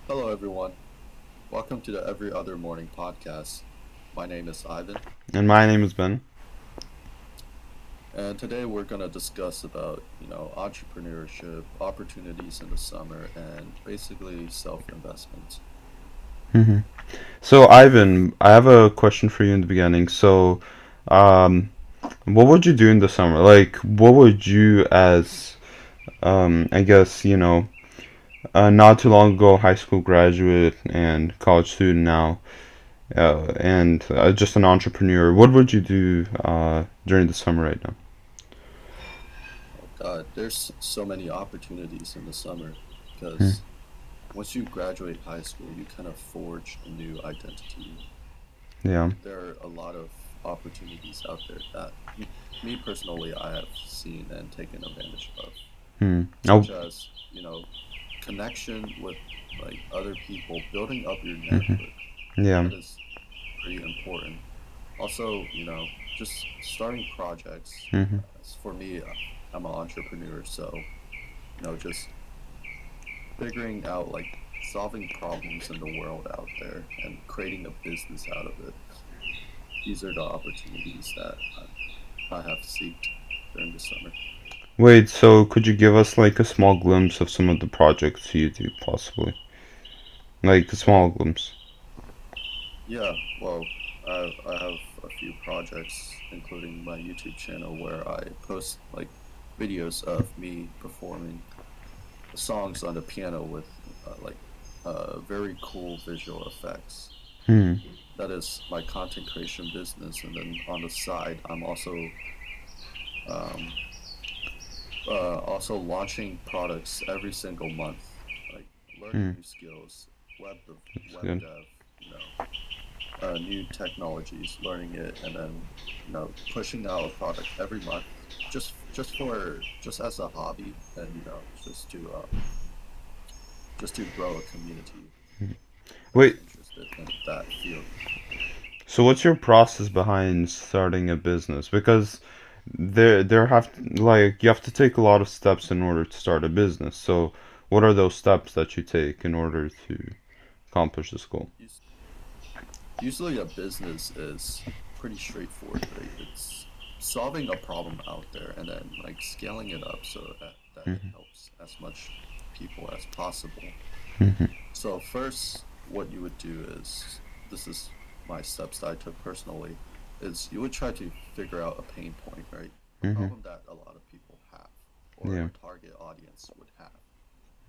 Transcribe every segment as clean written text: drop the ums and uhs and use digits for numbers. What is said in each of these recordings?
Hello, everyone. Welcome to the Every Other Morning podcast. My name is Ivan, And my name is Ben. and today we're going to discuss about, entrepreneurship, opportunities in the summer, and basically self-investment. hmm So, Ivan, I have a question for you in the beginning. Um, what would you do in the summer? Like, what would you, as, I guess, not too long ago, high school graduate and college student now, and just an entrepreneur, what would you do during the summer right now? Oh God, there's so many opportunities in the summer Hmm. because once you graduate high school, you kind of forge a new identity. Yeah. There are a lot of opportunities out there that me personally I have seen and taken advantage of, Hmm. Oh. such as, connection with like other people, building up your Hmm. network. Yeah. That is pretty important. Also, just starting projects. Hmm. For me, I'm an entrepreneur, so just figuring out like solving problems in the world out there and creating a business out of it. These are the opportunities that I have seeked during the summer. Wait, so could you give us like a small glimpse of some of the projects you do, possibly? Like a small glimpse. Yeah, well, I have a few projects, including my YouTube channel, where I post like videos of me performing songs on the piano with very cool visual effects. Hmm. That is my content creation business, and then on the side, I'm um, also launching products every single month, like learning Hmm. new skills, That's web good. dev, new technologies, learning it, and then pushing out a product every month, just as a hobby, and just to grow a community that's Wait, interested in that field. so what's your process behind starting a business? Because there have like you have to take a lot of steps in order to start a business. So what are those steps that you take in order to accomplish this goal? Us- Usually, a business is pretty straightforward, right? It's solving a problem out there and then like scaling it up so that it Hmm. helps as much people as possible. Hmm. So first, what you would do is, this is my steps that I took personally, is you would try to figure out a pain point, right? A Hmm. problem that a lot of people have or Yeah. a target audience would have.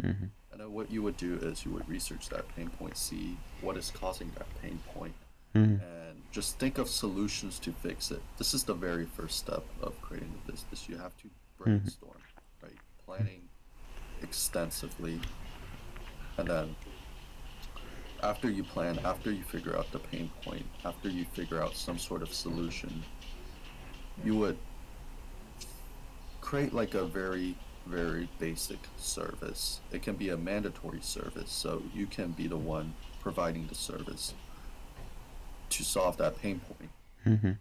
Hmm. And then what you would do is you would research that pain point, see what is causing that pain point, Hmm. and just think of solutions to fix it. This is the very first step of creating a business. You have to Hmm. brainstorm, right? Planning extensively, and then after you figure out the pain point, after you figure out some sort of solution, you would create like a very, very basic service. It can be a mandatory service, so you can be the one providing the service to solve that pain point. Hmm.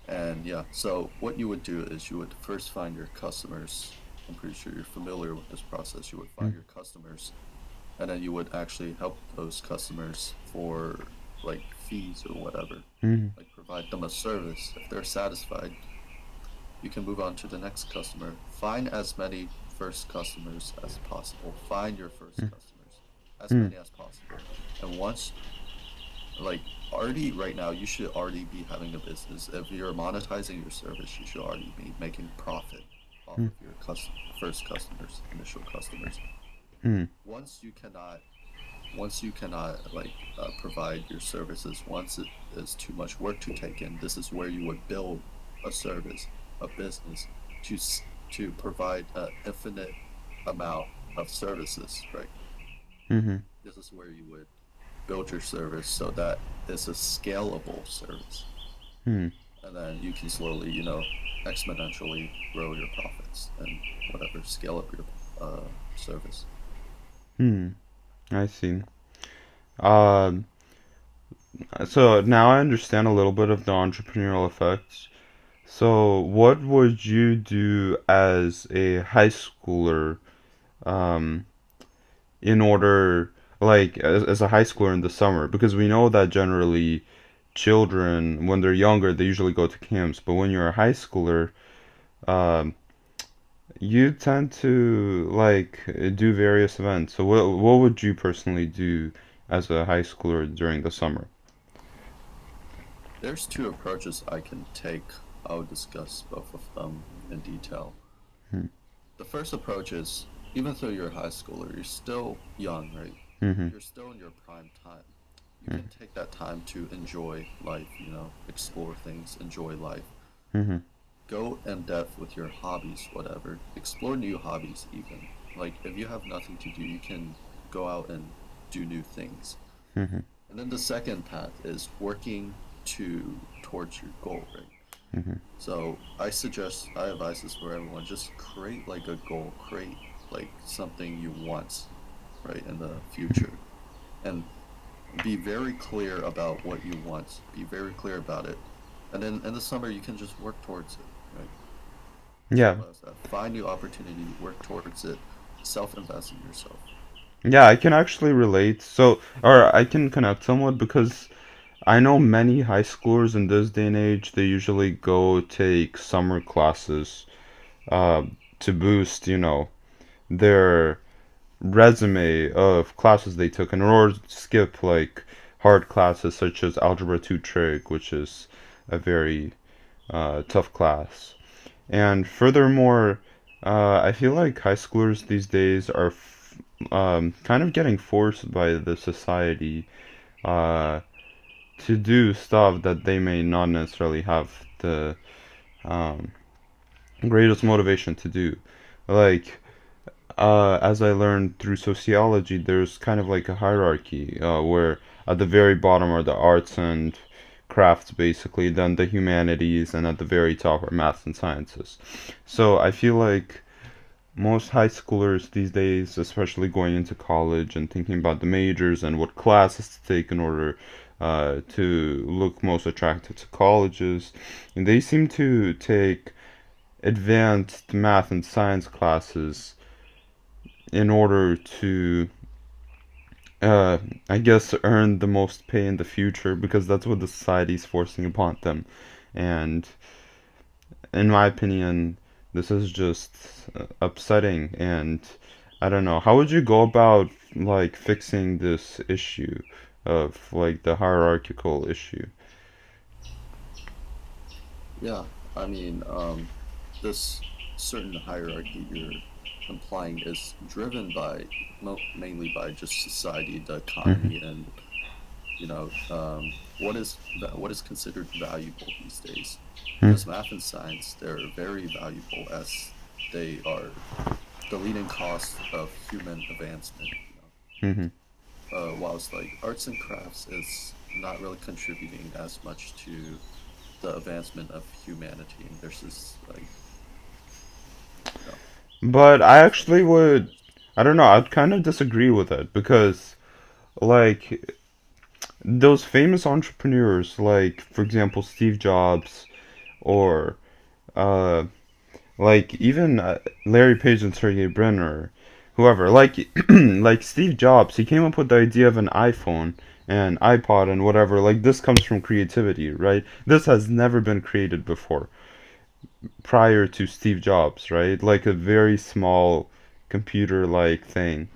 And yeah, so what you would do is you would first find your customers. I'm pretty sure you're familiar with this process. You would find your customers, and then you would actually help those customers for like fees or whatever, Hmm. like provide them a service. If they're satisfied, you can move on to the next customer. Find as many first customers as possible. Find your first customers, as Hmm. many as possible. And once, like, already right now, you should already be having a business. If you're monetizing your service, you should already be making profit off of your first customers, initial customers. Hmm. Once you cannot like provide your services, once it is too much work to take in, this is where you would build a service, a business, to to provide an infinite amount of services, right? Hmm. This is where you would build your service so that it's a scalable service, Hmm. and then you can slowly, exponentially grow your profits and whatever, scale up your service. Hmm. I see. Uh, So now I understand a little bit of the entrepreneurial effects. So what would you do as a high schooler, um, in order, like, as a high schooler in the summer? Because we know that generally children, when they're younger, they usually go to camps, but when you're a high schooler, um, you tend to like do various events. So what would you personally do as a high schooler during the summer? There's two approaches I can take. I'll discuss both of them in detail. Hmm. The first approach is even though you're a high schooler, you're still young, right? Mm-hmm. You're still in your prime time. You can take that time to enjoy life, explore things, enjoy life. Mm-hmm. Go in depth with your hobbies, whatever. Explore new hobbies, even. Like, if you have nothing to do, you can go out and do new things. Mm-hmm. And then the second path is working towards your goal, right? Mm-hmm. So I advise this for everyone. Just create like a goal, create like something you want, right, in the future, and be very clear about what you want. Be very clear about it, and then in the summer you can just work towards it, right? Yeah. Simple as that. Find new opportunity, work towards it, self-invest in yourself. Yeah, I can actually relate. So, or I can connect somewhat because I know many high schoolers in this day and age, they usually go take summer classes, uh, to boost, their resume of classes they took in order to skip like hard classes such as Algebra 2 Trig, which is a very tough class. And furthermore, I feel like high schoolers these days are kind of getting forced by the society uh, to do stuff that they may not necessarily have the um, greatest motivation to do. Like, as I learned through sociology, there's kind of like a hierarchy where at the very bottom are the arts and crafts, basically, then the humanities, and at the very top are math and sciences. So I feel like most high schoolers these days, especially going into college and thinking about the majors and what classes to take in order to look most attractive to colleges, and they seem to take advanced math and science classes in order to, uh, I guess, earn the most pay in the future because that's what the society is forcing upon them. And in my opinion, this is just upsetting. And I don't know, how would you go about like fixing this issue of like the hierarchical issue? Yeah, I mean, this certain hierarchy you're implying is driven by mainly by just society, the Hmm. economy, and what is considered valuable these days. Because math and science, they're very valuable as they are the leading cause of human advancement. Hmm. Whilst like arts and crafts is not really contributing as much to the advancement of humanity. And there's this like you know But I there's like actually would, there's I don't know, I'd kind of disagree with it because, like, those famous entrepreneurs, like, for example, Steve Jobs, or, uh, like, even Larry Page and Sergey Brin, or whoever, like, like Steve Jobs, he came up with the idea of an iPhone and iPod and whatever. Like, this comes from creativity, right? This has never been created before, prior to Steve Jobs, right? Like a very small computer like thing.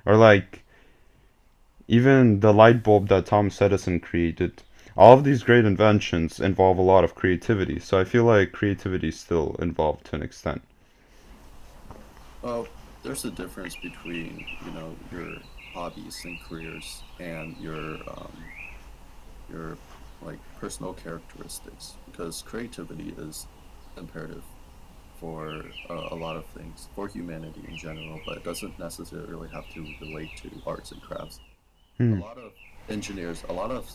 Or like even the light bulb that Thomas Edison created. All of these great inventions involve a lot of creativity, so I feel like creativity is still involved to an extent. well there's a difference between your hobbies and careers and your like personal characteristics because creativity is imperative for a lot of things for humanity in general, but it doesn't necessarily have to relate to arts and crafts. A Hmm. lot of engineers, a lot of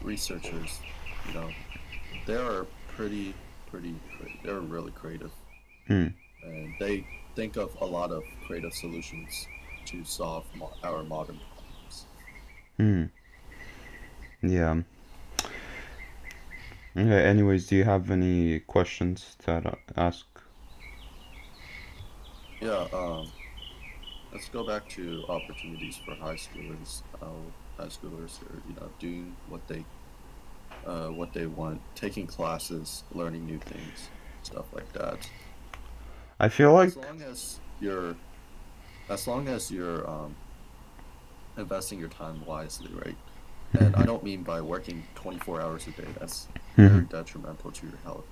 researchers, you know, they are they're really creative, Hmm. and they think of a lot of creative solutions to solve our modern problems. Hmm. Yeah. Okay, anyways, do you have any questions to ask? Yeah, let's go back to opportunities for high schoolers. High schoolers are, doing what they want, taking classes, learning new things, stuff like that. I feel As like, long as you're, as long as you're investing your time wisely, right? And I mhm, don't mean by working 24 hours a day. That's mhm, very detrimental to your health.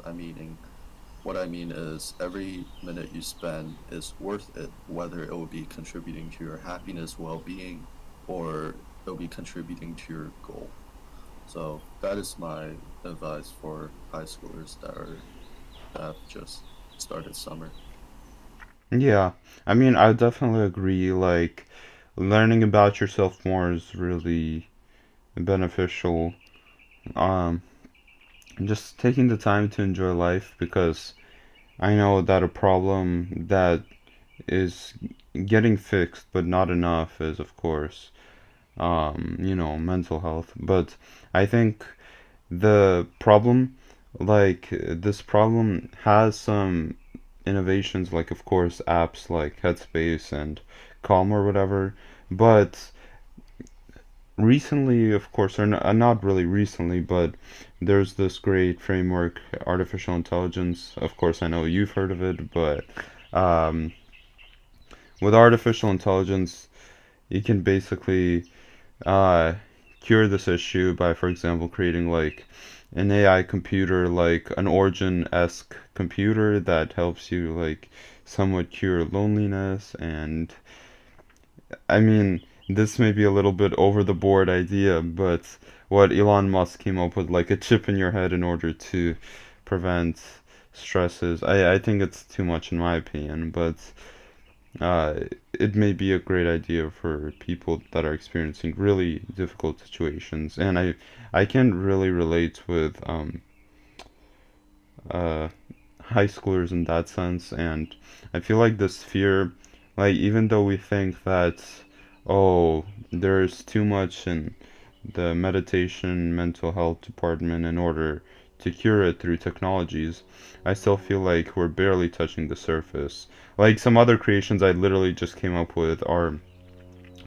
What I mean is every minute you spend is worth it, whether it will be contributing to your happiness, well-being, or it'll be contributing to your goal. So that is my advice for high schoolers that have just started summer. yeah. I mean, I definitely agree. Like, learning about yourself more is really beneficial. Um, just taking the time to enjoy life because I know that a problem that is getting fixed but not enough is, of course, mental health. But I think the problem, like, this problem has some innovations, like, of course, apps like Headspace and Calm or whatever. But recently, of course, or not really recently, but there's this great framework, artificial intelligence. Of course, I know you've heard of it, but um, with artificial intelligence, you can basically uh, cure this issue by, for example, creating like an AI computer, like an Origin-esque computer that helps you like somewhat cure loneliness. And I mean, this may be a little bit over the board idea, but what Elon Musk came up with, like a chip in your head in order to prevent stresses, I think it's too much in my opinion, but uh, it may be a great idea for people that are experiencing really difficult situations. And I can really relate with uh, high schoolers in that sense. And I feel like this fear, like even though we think that, oh, there's too much in the meditation mental health department in order to cure it through technologies, I still feel like we're barely touching the surface. Like some other creations I literally just came up with are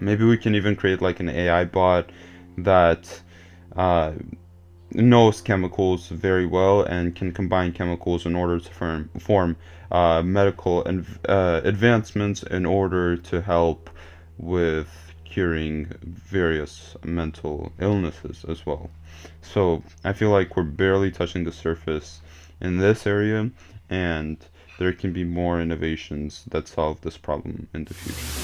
maybe we can even create like an AI bot that uh, knows chemicals very well and can combine chemicals in order to form medical advancements in order to help with curing various mental illnesses as well. So I feel like we're barely touching the surface in this area, and there can be more innovations that solve this problem in the future.